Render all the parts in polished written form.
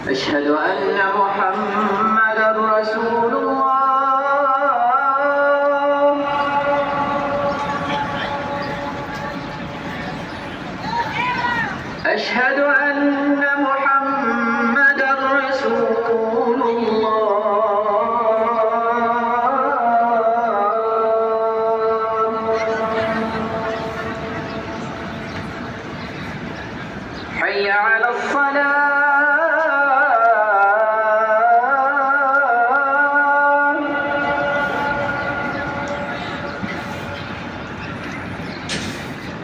أشهد أن محمدًا رسول الله. أشهد أن محمدًا رسول الله. حي على الصلاة.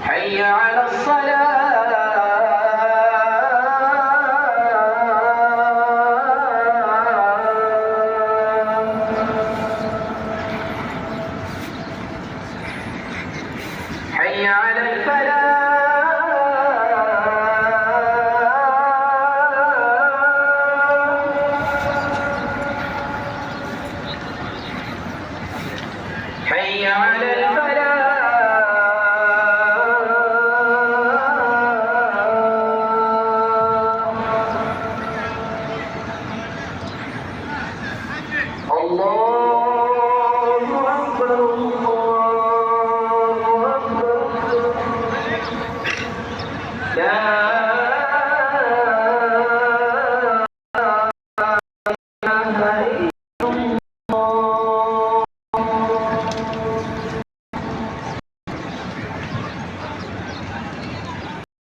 حي على الصلاة. حي على الفلاح. حي على الفلاح. الله أكبر الله أكبر. لا إله